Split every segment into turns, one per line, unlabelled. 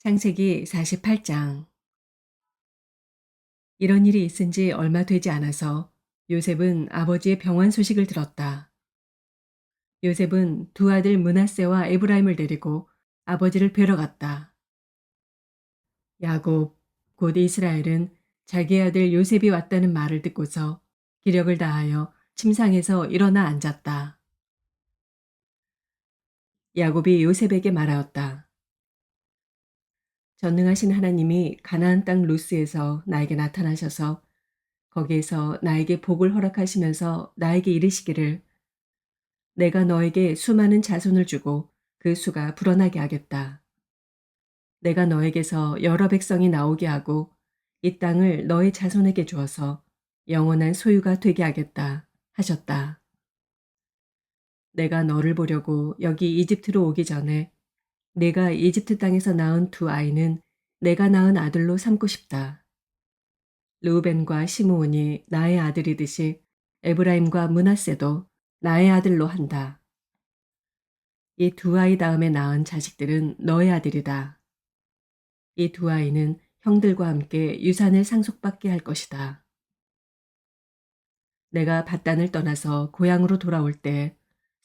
창세기 48장. 이런 일이 있은 지 얼마 되지 않아서 요셉은 아버지의 병환 소식을 들었다. 요셉은 두 아들 므낫세와 에브라임을 데리고 아버지를 뵈러 갔다. 야곱, 곧 이스라엘은 자기 아들 요셉이 왔다는 말을 듣고서 기력을 다하여 침상에서 일어나 앉았다. 야곱이 요셉에게 말하였다. 전능하신 하나님이 가나안 땅 루스에서 나에게 나타나셔서 거기에서 나에게 복을 허락하시면서 나에게 이르시기를 내가 너에게 수많은 자손을 주고 그 수가 불어나게 하겠다. 내가 너에게서 여러 백성이 나오게 하고 이 땅을 너의 자손에게 주어서 영원한 소유가 되게 하겠다 하셨다. 내가 너를 보려고 여기 이집트로 오기 전에 내가 이집트 땅에서 낳은 두 아이는 내가 낳은 아들로 삼고 싶다. 르우벤과 시므온이 나의 아들이듯이 에브라임과 므낫세도 나의 아들로 한다. 이 두 아이 다음에 낳은 자식들은 너의 아들이다. 이 두 아이는 형들과 함께 유산을 상속받게 할 것이다. 내가 밧단을 떠나서 고향으로 돌아올 때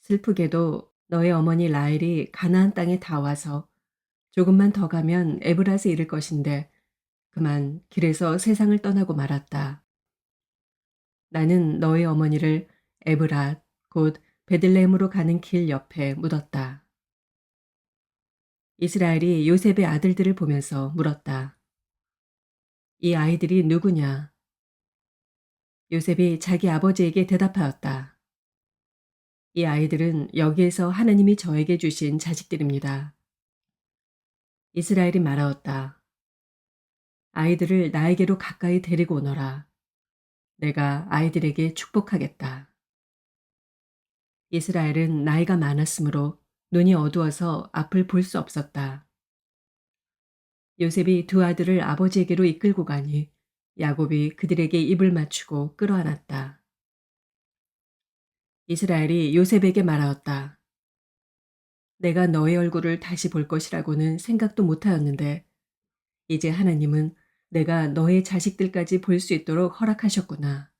슬프게도 너의 어머니 라헬이 가나안 땅에 다 와서 조금만 더 가면 에브라스에 이를 것인데 그만 길에서 세상을 떠나고 말았다. 나는 너의 어머니를 에브랏 곧 베들레헴으로 가는 길 옆에 묻었다. 이스라엘이 요셉의 아들들을 보면서 물었다. 이 아이들이 누구냐? 요셉이 자기 아버지에게 대답하였다. 이 아이들은 여기에서 하나님이 저에게 주신 자식들입니다. 이스라엘이 말하였다. 아이들을 나에게로 가까이 데리고 오너라. 내가 아이들에게 축복하겠다. 이스라엘은 나이가 많았으므로 눈이 어두워서 앞을 볼 수 없었다. 요셉이 두 아들을 아버지에게로 이끌고 가니 야곱이 그들에게 입을 맞추고 끌어안았다. 이스라엘이 요셉에게 말하였다. 내가 너의 얼굴을 다시 볼 것이라고는 생각도 못하였는데 이제 하나님은 내가 너의 자식들까지 볼 수 있도록 허락하셨구나.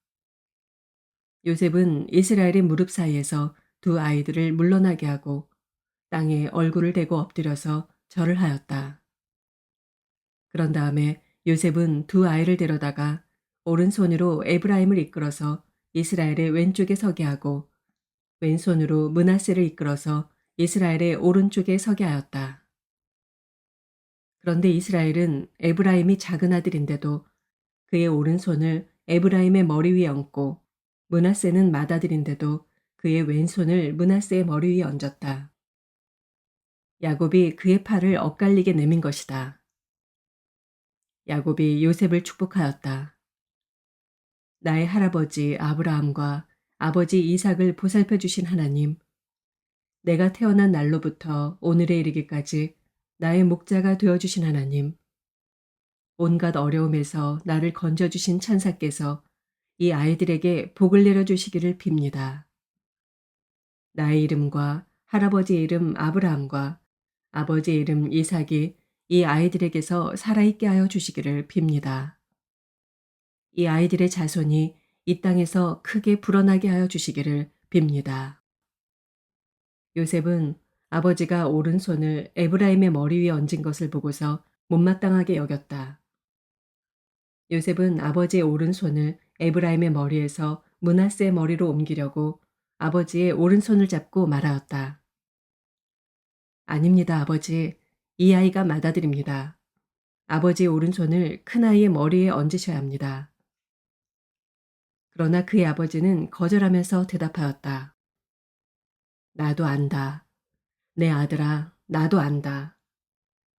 요셉은 이스라엘의 무릎 사이에서 두 아이들을 물러나게 하고 땅에 얼굴을 대고 엎드려서 절을 하였다. 그런 다음에 요셉은 두 아이를 데려다가 오른손으로 에브라임을 이끌어서 이스라엘의 왼쪽에 서게 하고 왼손으로 므낫세를 이끌어서 이스라엘의 오른쪽에 서게 하였다. 그런데 이스라엘은 에브라임이 작은 아들인데도 그의 오른손을 에브라임의 머리 위에 얹고 므낫세는 맏아들인데도 그의 왼손을 므낫세의 머리 위에 얹었다. 야곱이 그의 팔을 엇갈리게 내민 것이다. 야곱이 요셉을 축복하였다. 나의 할아버지 아브라함과 아버지 이삭을 보살펴 주신 하나님, 내가 태어난 날로부터 오늘에 이르기까지 나의 목자가 되어주신 하나님, 온갖 어려움에서 나를 건져주신 천사께서 이 아이들에게 복을 내려주시기를 빕니다. 나의 이름과 할아버지의 이름 아브라함과 아버지의 이름 이삭이 이 아이들에게서 살아있게 하여 주시기를 빕니다. 이 아이들의 자손이 이 땅에서 크게 불어나게 하여 주시기를 빕니다. 요셉은 아버지가 오른손을 에브라임의 머리 위에 얹은 것을 보고서 못마땅하게 여겼다. 요셉은 아버지의 오른손을 에브라임의 머리에서 므낫세의 머리로 옮기려고 아버지의 오른손을 잡고 말하였다. 아닙니다, 아버지. 이 아이가 맏아들입니다. 아버지의 오른손을 큰아이의 머리에 얹으셔야 합니다. 그러나 그의 아버지는 거절하면서 대답하였다. 나도 안다. 내 아들아, 나도 안다.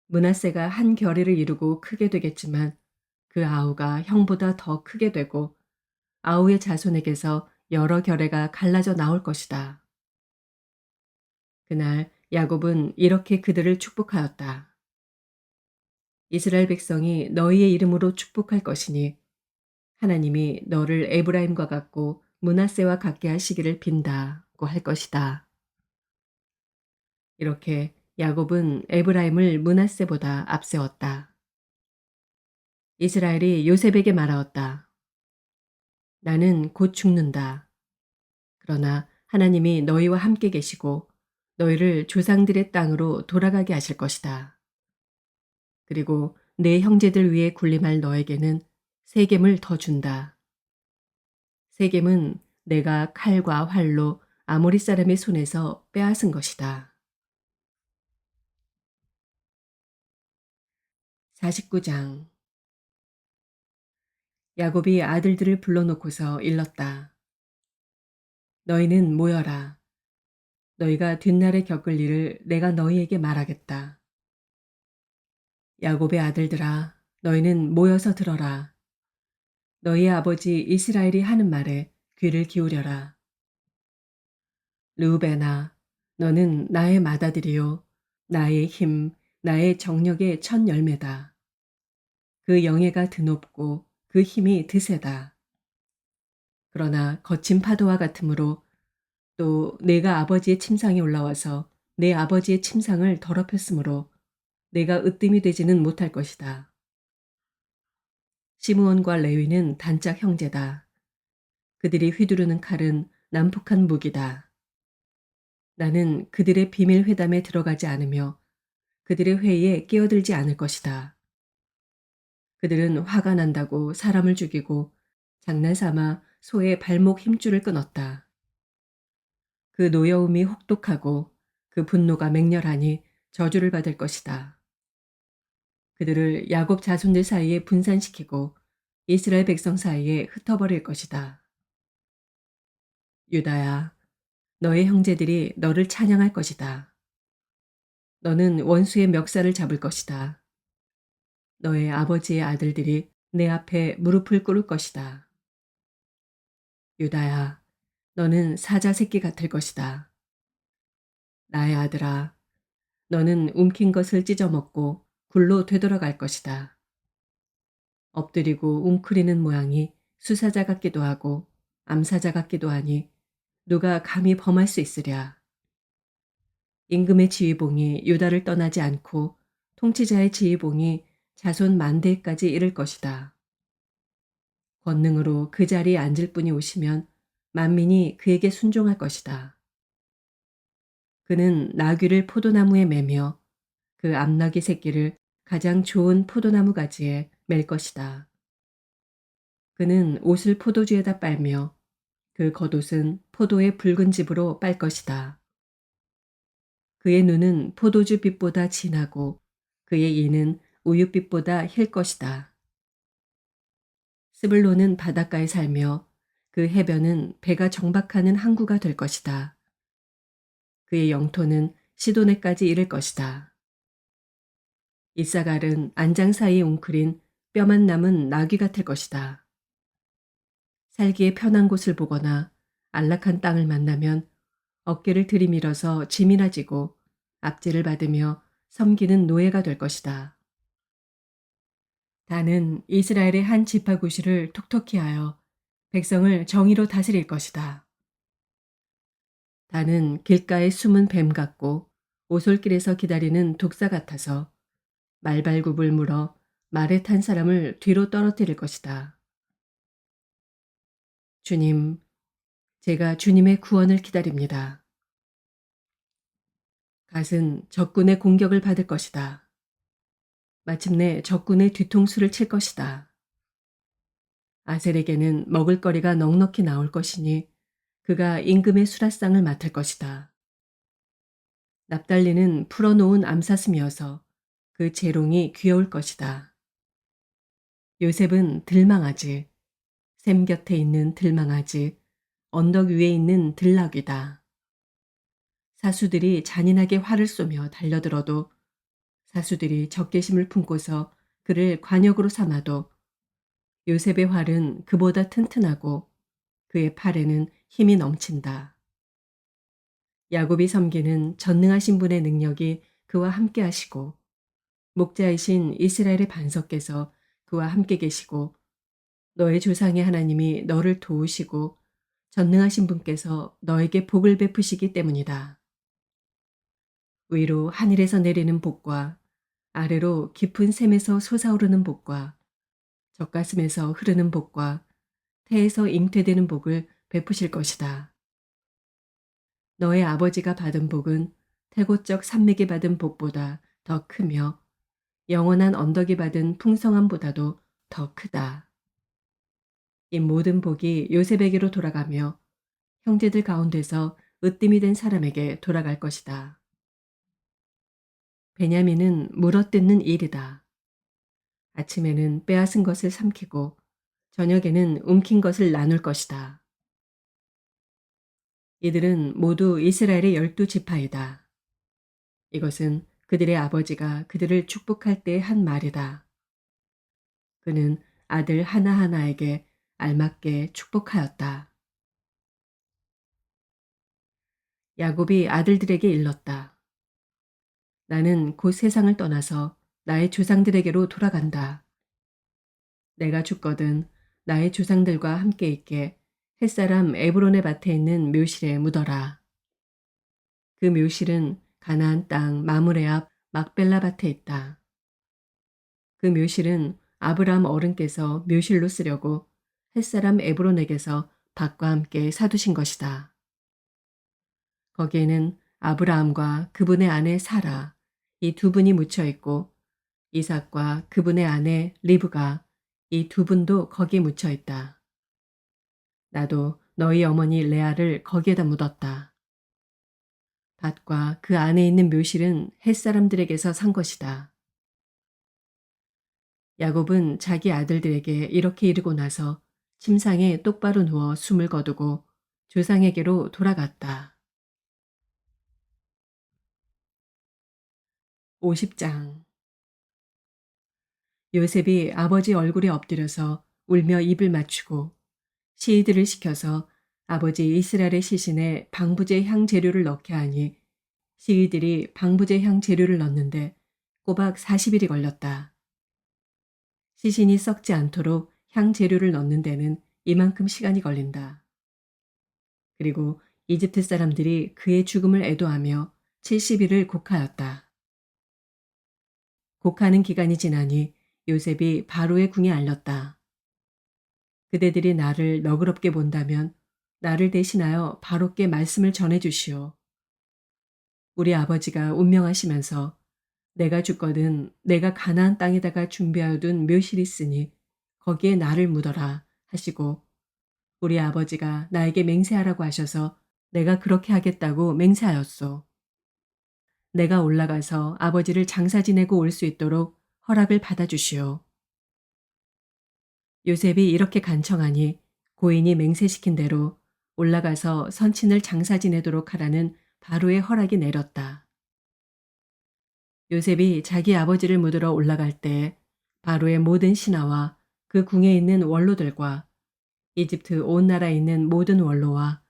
므낫세가 한 결의를 이루고 크게 되겠지만 그 아우가 형보다 더 크게 되고 아우의 자손에게서 여러 결례가 갈라져 나올 것이다. 그날 야곱은 이렇게 그들을 축복하였다. 이스라엘 백성이 너희의 이름으로 축복할 것이니 하나님이 너를 에브라임과 같고 므낫세와 같게 하시기를 빈다고 할 것이다. 이렇게 야곱은 에브라임을 므낫세보다 앞세웠다. 이스라엘이 요셉에게 말하었다. 나는 곧 죽는다. 그러나 하나님이 너희와 함께 계시고 너희를 조상들의 땅으로 돌아가게 하실 것이다. 그리고 내 형제들 위에 군림할 너에게는 세겜을 더 준다. 세겜은 내가 칼과 활로 아모리 사람의 손에서 빼앗은 것이다. 49장. 야곱이 아들들을 불러놓고서 일렀다. 너희는 모여라. 너희가 뒷날에 겪을 일을 내가 너희에게 말하겠다. 야곱의 아들들아, 너희는 모여서 들어라. 너희의 아버지 이스라엘이 하는 말에 귀를 기울여라. 르우벤아, 너는 나의 맏아들이요, 나의 힘, 나의 정력의 첫 열매다. 그 영예가 드높고 그 힘이 드세다. 그러나 거친 파도와 같으므로 또 내가 아버지의 침상에 올라와서 내 아버지의 침상을 더럽혔으므로 내가 으뜸이 되지는 못할 것이다. 시므온과 레위는 단짝 형제다. 그들이 휘두르는 칼은 난폭한 무기다. 나는 그들의 비밀 회담에 들어가지 않으며 그들의 회의에 끼어들지 않을 것이다. 그들은 화가 난다고 사람을 죽이고 장난삼아 소의 발목 힘줄을 끊었다. 그 노여움이 혹독하고 그 분노가 맹렬하니 저주를 받을 것이다. 그들을 야곱 자손들 사이에 분산시키고 이스라엘 백성 사이에 흩어버릴 것이다. 유다야, 너의 형제들이 너를 찬양할 것이다. 너는 원수의 멱살을 잡을 것이다. 너의 아버지의 아들들이 내 앞에 무릎을 꿇을 것이다. 유다야, 너는 사자 새끼 같을 것이다. 나의 아들아, 너는 움킨 것을 찢어먹고 굴로 되돌아갈 것이다. 엎드리고 웅크리는 모양이 수사자 같기도 하고 암사자 같기도 하니 누가 감히 범할 수 있으랴. 임금의 지휘봉이 유다를 떠나지 않고 통치자의 지휘봉이 자손 만대까지 이를 것이다. 권능으로 그 자리에 앉을 분이 오시면 만민이 그에게 순종할 것이다. 그는 나귀를 포도나무에 매며 그 암나귀 새끼를 가장 좋은 포도나무 가지에 맬 것이다. 그는 옷을 포도주에다 빨며 그 겉옷은 포도의 붉은 즙으로 빨 것이다. 그의 눈은 포도주 빛보다 진하고 그의 이는 우유빛보다 힐 것이다. 스불론은 바닷가에 살며 그 해변은 배가 정박하는 항구가 될 것이다. 그의 영토는 시도네까지 이를 것이다. 이사갈은 안장 사이에 웅크린 뼈만 남은 나귀 같을 것이다. 살기에 편한 곳을 보거나 안락한 땅을 만나면 어깨를 들이밀어서 짐이나 지고 압제를 받으며 섬기는 노예가 될 것이다. 다는 이스라엘의 한 지파구시를 톡톡히 하여 백성을 정의로 다스릴 것이다. 다는 길가에 숨은 뱀 같고 오솔길에서 기다리는 독사 같아서 말발굽을 물어 말에 탄 사람을 뒤로 떨어뜨릴 것이다. 주님, 제가 주님의 구원을 기다립니다. 갓은 적군의 공격을 받을 것이다. 마침내 적군의 뒤통수를 칠 것이다. 아셀에게는 먹을거리가 넉넉히 나올 것이니 그가 임금의 수라상을 맡을 것이다. 납달리는 풀어놓은 암사슴이어서 그 재롱이 귀여울 것이다. 요셉은 들망아지, 샘 곁에 있는 들망아지, 언덕 위에 있는 들나귀다. 사수들이 잔인하게 활을 쏘며 달려들어도 사수들이 적개심을 품고서 그를 관역으로 삼아도 요셉의 활은 그보다 튼튼하고 그의 팔에는 힘이 넘친다. 야곱이 섬기는 전능하신 분의 능력이 그와 함께 하시고 목자이신 이스라엘의 반석께서 그와 함께 계시고 너의 조상의 하나님이 너를 도우시고 전능하신 분께서 너에게 복을 베푸시기 때문이다. 위로 하늘에서 내리는 복과 아래로 깊은 샘에서 솟아오르는 복과 젖가슴에서 흐르는 복과 태에서 잉태되는 복을 베푸실 것이다. 너의 아버지가 받은 복은 태고적 산맥이 받은 복보다 더 크며 영원한 언덕이 받은 풍성함보다도 더 크다. 이 모든 복이 요셉에게로 돌아가며 형제들 가운데서 으뜸이 된 사람에게 돌아갈 것이다. 베냐민은 물어뜯는 일이다. 아침에는 빼앗은 것을 삼키고 저녁에는 움킨 것을 나눌 것이다. 이들은 모두 이스라엘의 12지파이다. 이것은 그들의 아버지가 그들을 축복할 때 한 말이다. 그는 아들 하나하나에게 알맞게 축복하였다. 야곱이 아들들에게 일렀다. 나는 곧 세상을 떠나서 나의 조상들에게로 돌아간다. 내가 죽거든 나의 조상들과 함께 있게 햇사람 에브론의 밭에 있는 묘실에 묻어라. 그 묘실은 가나안 땅 마므레 앞 막벨라 밭에 있다. 그 묘실은 아브라함 어른께서 묘실로 쓰려고 햇사람 에브론에게서 밭과 함께 사두신 것이다. 거기에는 아브라함과 그분의 아내 사라 이 두 분이 묻혀 있고 이삭과 그분의 아내 리브가 이 두 분도 거기에 묻혀 있다. 나도 너희 어머니 레아를 거기에다 묻었다. 밭과 그 안에 있는 묘실은 햇사람들에게서 산 것이다. 야곱은 자기 아들들에게 이렇게 이르고 나서 침상에 똑바로 누워 숨을 거두고 조상에게로 돌아갔다. 50장 요셉이 아버지 얼굴에 엎드려서 울며 입을 맞추고 시위들을 시켜서 아버지 이스라엘의 시신에 방부제 향 재료를 넣게 하니 시위들이 방부제 향 재료를 넣는데 꼬박 40일이 걸렸다. 시신이 썩지 않도록 향 재료를 넣는 데는 이만큼 시간이 걸린다. 그리고 이집트 사람들이 그의 죽음을 애도하며 70일을 곡하였다. 곡하는 기간이 지나니 요셉이 바로의 궁에 알렸다. 그대들이 나를 너그럽게 본다면 나를 대신하여 바로께 말씀을 전해 주시오. 우리 아버지가 운명하시면서 내가 죽거든 내가 가나안 땅에다가 준비하여 둔 묘실이 있으니 거기에 나를 묻어라 하시고 우리 아버지가 나에게 맹세하라고 하셔서 내가 그렇게 하겠다고 맹세하였소. 내가 올라가서 아버지를 장사 지내고 올 수 있도록 허락을 받아주시오. 요셉이 이렇게 간청하니 고인이 맹세시킨 대로 올라가서 선친을 장사 지내도록 하라는 바로의 허락이 내렸다. 요셉이 자기 아버지를 묻으러 올라갈 때 바로의 모든 신하와 그 궁에 있는 원로들과 이집트 온 나라에 있는 모든 원로와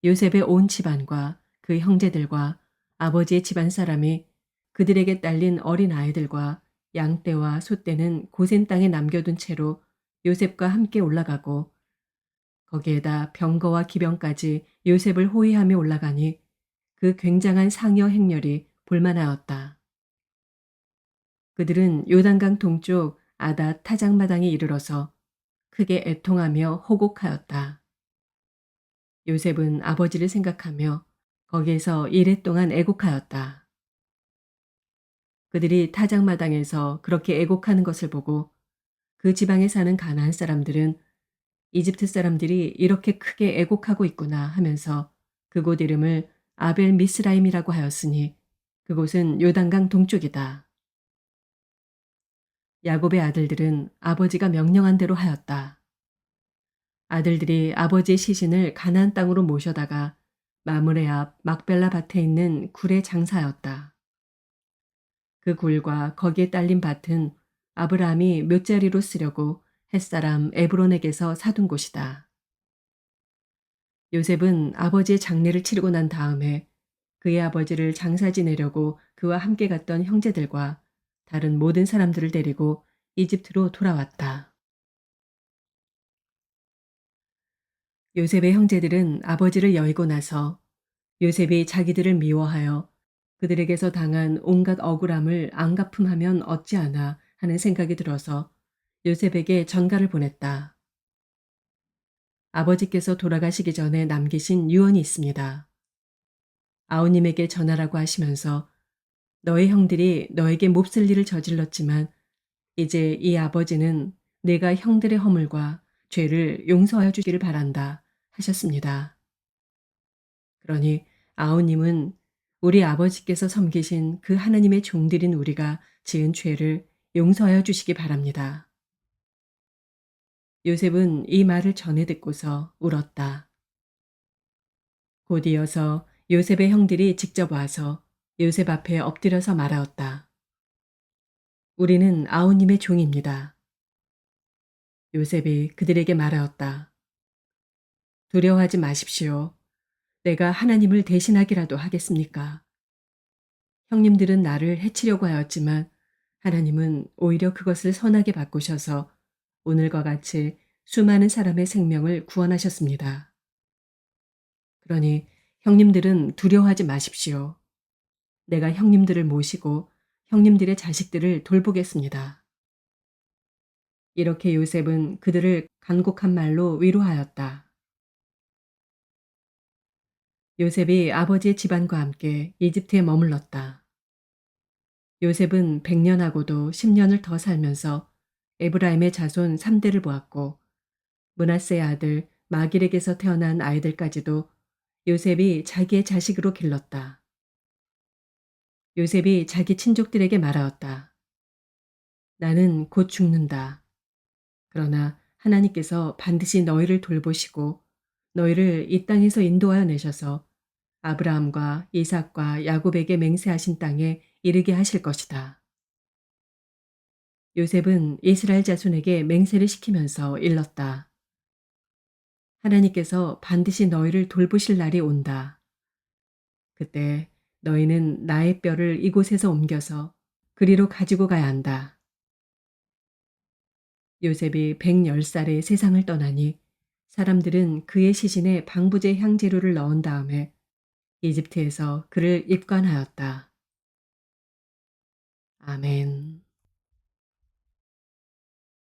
요셉의 온 집안과 그 형제들과 아버지의 집안 사람이 그들에게 딸린 어린 아이들과 양떼와 소떼는 고센 땅에 남겨둔 채로 요셉과 함께 올라가고 거기에다 병거와 기병까지 요셉을 호위하며 올라가니 그 굉장한 상여 행렬이 볼만하였다. 그들은 요단강 동쪽 아닷 타작마당에 이르러서 크게 애통하며 호곡하였다. 요셉은 아버지를 생각하며 거기에서 이레 동안 애곡하였다. 그들이 타작마당에서 그렇게 애곡하는 것을 보고 그 지방에 사는 가나안 사람들은 이집트 사람들이 이렇게 크게 애곡하고 있구나 하면서 그곳 이름을 아벨 미스라임이라고 하였으니 그곳은 요단강 동쪽이다. 야곱의 아들들은 아버지가 명령한 대로 하였다. 아들들이 아버지의 시신을 가나안 땅으로 모셔다가 마므레 앞 막벨라 밭에 있는 굴에 장사하였다. 그 굴과 거기에 딸린 밭은 아브라함이 묘자리로 쓰려고 햇사람 에브론에게서 사둔 곳이다. 요셉은 아버지의 장례를 치르고 난 다음에 그의 아버지를 장사 지내려고 그와 함께 갔던 형제들과 다른 모든 사람들을 데리고 이집트로 돌아왔다. 요셉의 형제들은 아버지를 여의고 나서 요셉이 자기들을 미워하여 그들에게서 당한 온갖 억울함을 안갚음하면 어찌하나 하는 생각이 들어서 요셉에게 전가를 보냈다. 아버지께서 돌아가시기 전에 남기신 유언이 있습니다. 아우님에게 전하라고 하시면서 너의 형들이 너에게 몹쓸 일을 저질렀지만 이제 이 아버지는 내가 형들의 허물과 죄를 용서하여 주기를 바란다 하셨습니다. 그러니 아우님은 우리 아버지께서 섬기신 그 하나님의 종들인 우리가 지은 죄를 용서하여 주시기 바랍니다. 요셉은 이 말을 전해 듣고서 울었다. 곧 이어서 요셉의 형들이 직접 와서 요셉 앞에 엎드려서 말하였다. 우리는 아우님의 종입니다. 요셉이 그들에게 말하였다. 두려워하지 마십시오. 내가 하나님을 대신하기라도 하겠습니까? 형님들은 나를 해치려고 하였지만 하나님은 오히려 그것을 선하게 바꾸셔서 오늘과 같이 수많은 사람의 생명을 구원하셨습니다. 그러니 형님들은 두려워하지 마십시오. 내가 형님들을 모시고 형님들의 자식들을 돌보겠습니다. 이렇게 요셉은 그들을 간곡한 말로 위로하였다. 요셉이 아버지의 집안과 함께 이집트에 머물렀다. 요셉은 100년하고도 10년을 더 살면서 에브라임의 자손 3대를 보았고 므낫세의 아들 마길에게서 태어난 아이들까지도 요셉이 자기의 자식으로 길렀다. 요셉이 자기 친족들에게 말하였다. 나는 곧 죽는다. 그러나 하나님께서 반드시 너희를 돌보시고 너희를 이 땅에서 인도하여 내셔서 아브라함과 이삭과 야곱에게 맹세하신 땅에 이르게 하실 것이다. 요셉은 이스라엘 자손에게 맹세를 시키면서 일렀다. 하나님께서 반드시 너희를 돌보실 날이 온다. 그때 너희는 나의 뼈를 이곳에서 옮겨서 그리로 가지고 가야 한다. 요셉이 110살에 세상을 떠나니 사람들은 그의 시신에 방부제 향재료를 넣은 다음에 이집트에서 그를 입관하였다. 아멘.